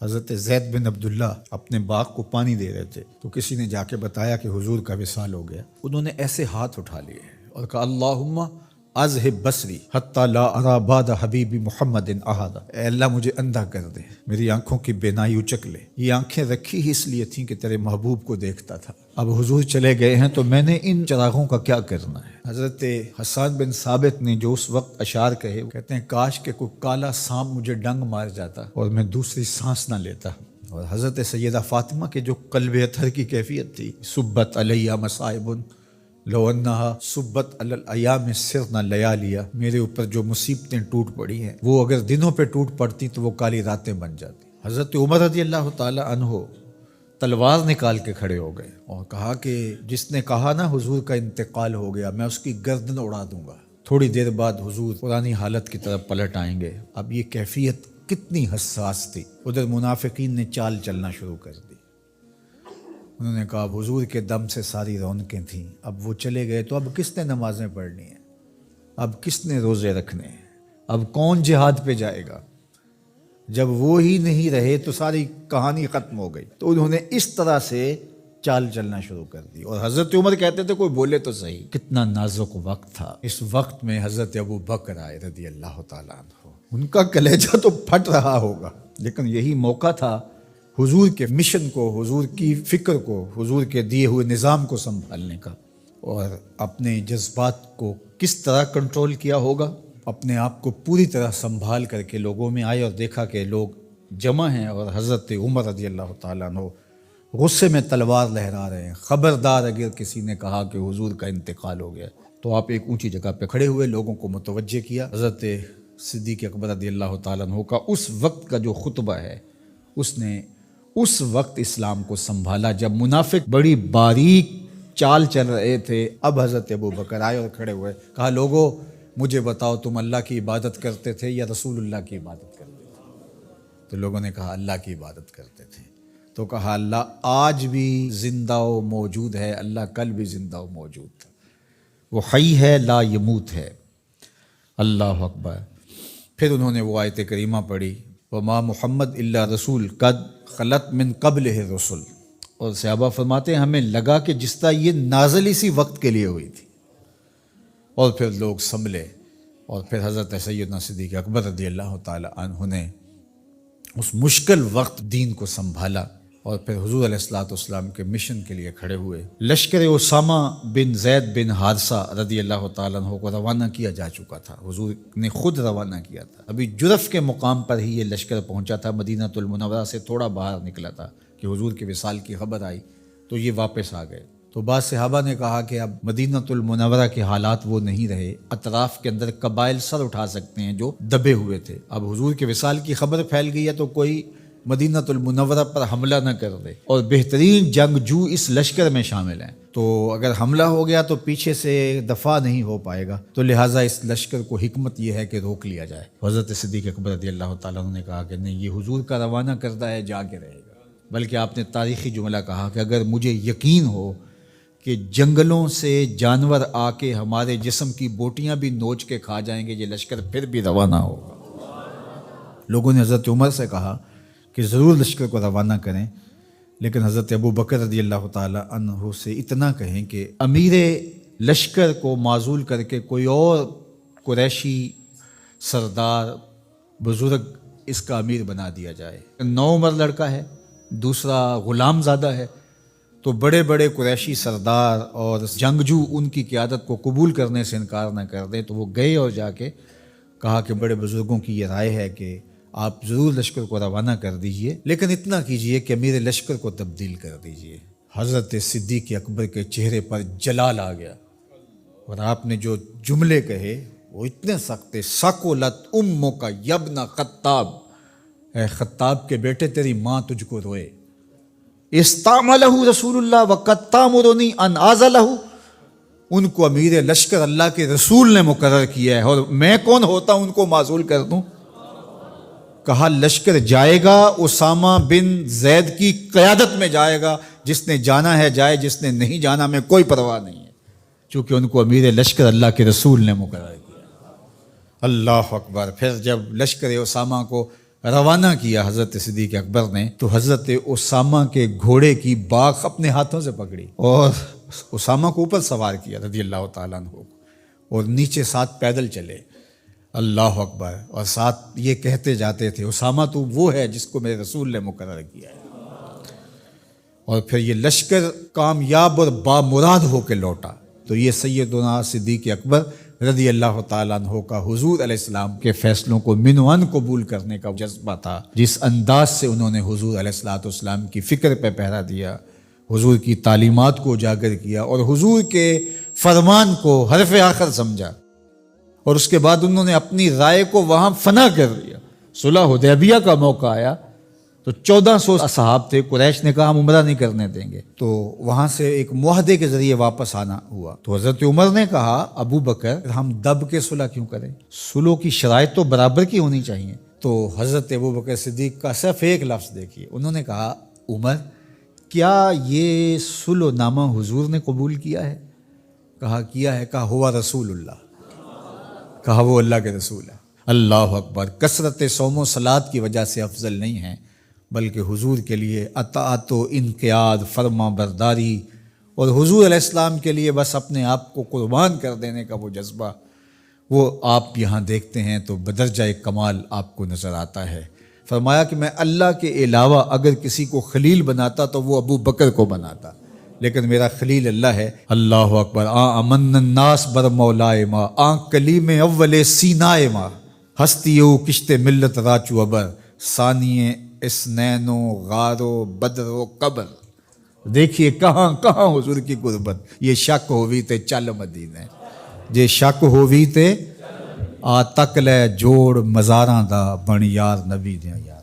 حضرت زید بن عبداللہ اپنے باغ کو پانی دے رہے تھے تو کسی نے جا کے بتایا کہ حضور کا وصال ہو گیا۔ انہوں نے ایسے ہاتھ اٹھا لیے اور کہا اللہم اذہب بصری حتی لا ارا بعد حبیبی محمد احدا، اے اللہ مجھے اندھا کر دے، میری آنکھوں کی بینائی اچک لے۔ یہ آنکھیں رکھی ہی اس لیے تھیں کہ تیرے محبوب کو دیکھتا تھا، اب حضور چلے گئے ہیں تو میں نے ان چراغوں کا کیا کرنا ہے۔ حضرت حسان بن ثابت نے جو اس وقت اشعار کہے، کہتے ہیں کاش کہ کوئی کالا سانپ مجھے ڈنگ مار جاتا اور میں دوسری سانس نہ لیتا۔ اور حضرت سیدہ فاطمہ کے جو قلب اطہر کی کیفیت تھی، سبت علیہ مصائب لو انہا سبت علی الایام سرنا لیالیا، میرے اوپر جو مصیبتیں ٹوٹ پڑی ہیں وہ اگر دنوں پہ ٹوٹ پڑتی تو وہ کالی راتیں بن جاتی۔ حضرت عمر رضی اللہ تعالی عنہ تلوار نکال کے کھڑے ہو گئے اور کہا کہ جس نے کہا نا حضور کا انتقال ہو گیا میں اس کی گردن اڑا دوں گا۔ تھوڑی دیر بعد حضور پرانی حالت کی طرف پلٹ آئیں گے۔ اب یہ کیفیت کتنی حساس تھی، ادھر منافقین نے چال چلنا شروع کر دی۔ انہوں نے کہا حضور کے دم سے ساری رونقیں تھیں، اب وہ چلے گئے تو اب کس نے نمازیں پڑھنی ہیں، اب کس نے روزے رکھنے ہیں، اب کون جہاد پہ جائے گا؟ جب وہ ہی نہیں رہے تو ساری کہانی ختم ہو گئی۔ تو انہوں نے اس طرح سے چال چلنا شروع کر دی اور حضرت عمر کہتے تھے کوئی بولے تو صحیح۔ کتنا نازک وقت تھا۔ اس وقت میں حضرت ابو بکر آئے رضی اللہ تعالیٰ عنہ، ان کا کلیجہ تو پھٹ رہا ہوگا، لیکن یہی موقع تھا حضور کے مشن کو، حضور کی فکر کو، حضور کے دیے ہوئے نظام کو سنبھالنے کا، اور اپنے جذبات کو کس طرح کنٹرول کیا ہوگا۔ اپنے آپ کو پوری طرح سنبھال کر کے لوگوں میں آئے اور دیکھا کہ لوگ جمع ہیں اور حضرت عمر رضی اللہ تعالیٰ عنہ غصے میں تلوار لہرا رہے ہیں۔ خبردار اگر کسی نے کہا کہ حضور کا انتقال ہو گیا تو آپ ایک اونچی جگہ پہ کھڑے ہوئے، لوگوں کو متوجہ کیا۔ حضرت صدیق اکبر رضی اللہ تعالیٰ عنہ کا اس وقت کا جو خطبہ ہے، اس نے اس وقت اسلام کو سنبھالا جب منافق بڑی باریک چال چل رہے تھے۔ اب حضرت ابو بکر آئے اور کھڑے ہوئے، کہا لوگو مجھے بتاؤ تم اللہ کی عبادت کرتے تھے یا رسول اللہ کی عبادت کرتے تھے؟ تو لوگوں نے کہا اللہ کی عبادت کرتے تھے۔ تو کہا اللہ آج بھی زندہ و موجود ہے، اللہ کل بھی زندہ و موجود تھا، وہ حی ہے لا یموت ہے۔ اللہ اکبر۔ پھر انہوں نے وہ آیت کریمہ پڑھی وما محمد الا رسول قد خلت من قبلہ الرسل، اور صحابہ فرماتے ہیں ہمیں لگا کہ جس طرح یہ نازل اسی وقت کے لیے ہوئی تھی۔ اور پھر لوگ سنبھلے اور پھر حضرت سیدنا صدیق اکبر رضی اللہ تعالی عنہ نے اس مشکل وقت دین کو سنبھالا اور پھر حضور علیہ الصلوۃ والسلام کے مشن کے لیے کھڑے ہوئے۔ لشکر اسامہ بن زید بن حارثہ رضی اللہ تعالیٰ عنہ کو روانہ کیا جا چکا تھا، حضور نے خود روانہ کیا تھا۔ ابھی جرف کے مقام پر ہی یہ لشکر پہنچا تھا، مدینہ المنورہ سے تھوڑا باہر نکلا تھا کہ حضور کے وصال کی خبر آئی تو یہ واپس آ گئے۔ تو بعض صحابہ نے کہا کہ اب مدینہ المنورہ کے حالات وہ نہیں رہے، اطراف کے اندر قبائل سر اٹھا سکتے ہیں جو دبے ہوئے تھے، اب حضور کے وصال کی خبر پھیل گئی ہے تو کوئی مدینہ المنورہ پر حملہ نہ کر دے، اور بہترین جنگجو اس لشکر میں شامل ہیں، تو اگر حملہ ہو گیا تو پیچھے سے دفاع نہیں ہو پائے گا، تو لہٰذا اس لشکر کو حکمت یہ ہے کہ روک لیا جائے۔ حضرت صدیق اکبر رضی اللہ تعالیٰ عنہ نے کہا کہ نہیں، یہ حضور کا روانہ کردہ ہے، جا کے رہے گا۔ بلکہ آپ نے تاریخی جملہ کہا کہ اگر مجھے یقین ہو کہ جنگلوں سے جانور آ کے ہمارے جسم کی بوٹیاں بھی نوچ کے کھا جائیں گے، یہ لشکر پھر بھی روانہ ہوگا۔ لوگوں نے حضرت عمر سے کہا کہ ضرور لشکر کو روانہ کریں، لیکن حضرت ابو بکر رضی اللہ تعالی عنہ سے اتنا کہیں کہ امیر لشکر کو معزول کر کے کوئی اور قریشی سردار بزرگ اس کا امیر بنا دیا جائے۔ 9 عمر لڑکا ہے، دوسرا غلام زادہ ہے، تو بڑے بڑے قریشی سردار اور جنگجو ان کی قیادت کو قبول کرنے سے انکار نہ کر دیں، تو وہ گئے اور جا کے کہا کہ بڑے بزرگوں کی یہ رائے ہے کہ آپ ضرور لشکر کو روانہ کر دیجئے، لیکن اتنا کیجئے کہ امیر لشکر کو تبدیل کر دیجئے۔ حضرت صدیق اکبر کے چہرے پر جلال آ گیا اور آپ نے جو جملے کہے وہ اتنے سخت تھے، ثقلت امک یبن خطاب، اے خطاب کے بیٹے تیری ماں تجھ کو روئے۔ استعملہ رسول اللہ وقد تامرنی ان اعزلہ، ان کو امیر لشکر اللہ کے رسول نے مقرر کیا ہے اور میں کون ہوتا ان کو معزول کر دوں؟ کہا لشکر جائے گا، اسامہ بن زید کی قیادت میں جائے گا، جس نے جانا ہے جائے، جس نے نہیں جانا میں کوئی پرواہ نہیں ہے، چونکہ ان کو امیر لشکر اللہ کے رسول نے مقرر کیا۔ اللہ اکبر۔ پھر جب لشکر اسامہ کو روانہ کیا حضرت صدیق اکبر نے تو حضرت اسامہ کے گھوڑے کی باک اپنے ہاتھوں سے پکڑی اور اسامہ کو اوپر سوار کیا رضی اللہ تعالیٰ عنہ، اور نیچے ساتھ پیدل چلے، اللہ اکبر، اور ساتھ یہ کہتے جاتے تھے اسامہ تو وہ ہے جس کو میرے رسول نے مقرر کیا ہے۔ اور پھر یہ لشکر کامیاب اور بامراد ہو کے لوٹا۔ تو یہ سیدنا صدیق اکبر رضی اللہ تعالیٰ عنہ کا حضور علیہ السلام کے فیصلوں کو من و عن قبول کرنے کا جذبہ تھا، جس انداز سے انہوں نے حضور علیہ السلام کی فکر پہ پہرا دیا، حضور کی تعلیمات کو اجاگر کیا اور حضور کے فرمان کو حرف آخر سمجھا، اور اس کے بعد انہوں نے اپنی رائے کو وہاں فنا کر دیا۔ صلح حدیبیہ کا موقع آیا تو 1400 اصحاب تھے، قریش نے کہا ہم عمرہ نہیں کرنے دیں گے، تو وہاں سے ایک معاہدے کے ذریعے واپس آنا ہوا۔ تو حضرت عمر نے کہا ابو بکر ہم دب کے صلح کیوں کریں، صلح کی شرائط تو برابر کی ہونی چاہیے۔ تو حضرت ابو بکر صدیق کا صرف ایک لفظ دیکھیے، انہوں نے کہا عمر کیا یہ صلح نامہ حضور نے قبول کیا ہے؟ کہا کیا ہے۔ کہا ہوا رسول اللہ، کہا وہ اللہ کے رسول ہے۔ اللہ اکبر، کثرت صوم و صلات کی وجہ سے افضل نہیں ہے، بلکہ حضور کے لیے اطاعت و انقیاد، فرما برداری، اور حضور علیہ السلام کے لیے بس اپنے آپ کو قربان کر دینے کا وہ جذبہ، وہ آپ یہاں دیکھتے ہیں تو بدرجہ کمال آپ کو نظر آتا ہے۔ فرمایا کہ میں اللہ کے علاوہ اگر کسی کو خلیل بناتا تو وہ ابو بکر کو بناتا، لیکن میرا خلیل اللہ ہے۔ اللہ اکبر، امن الناس بر مولائے ما، کلیم اول سینائے ما، ہستیو کشت ملت راچو ابر، ثانیے اسنین و غار و بدر و قبر۔ دیکھیے کہاں کہاں حضور کی قربت۔ یہ شک ہووی تے چل مدینے، جے شک ہووی تے آ تک لے جوڑ مزاراں دا بن یار نبی دیاں یار۔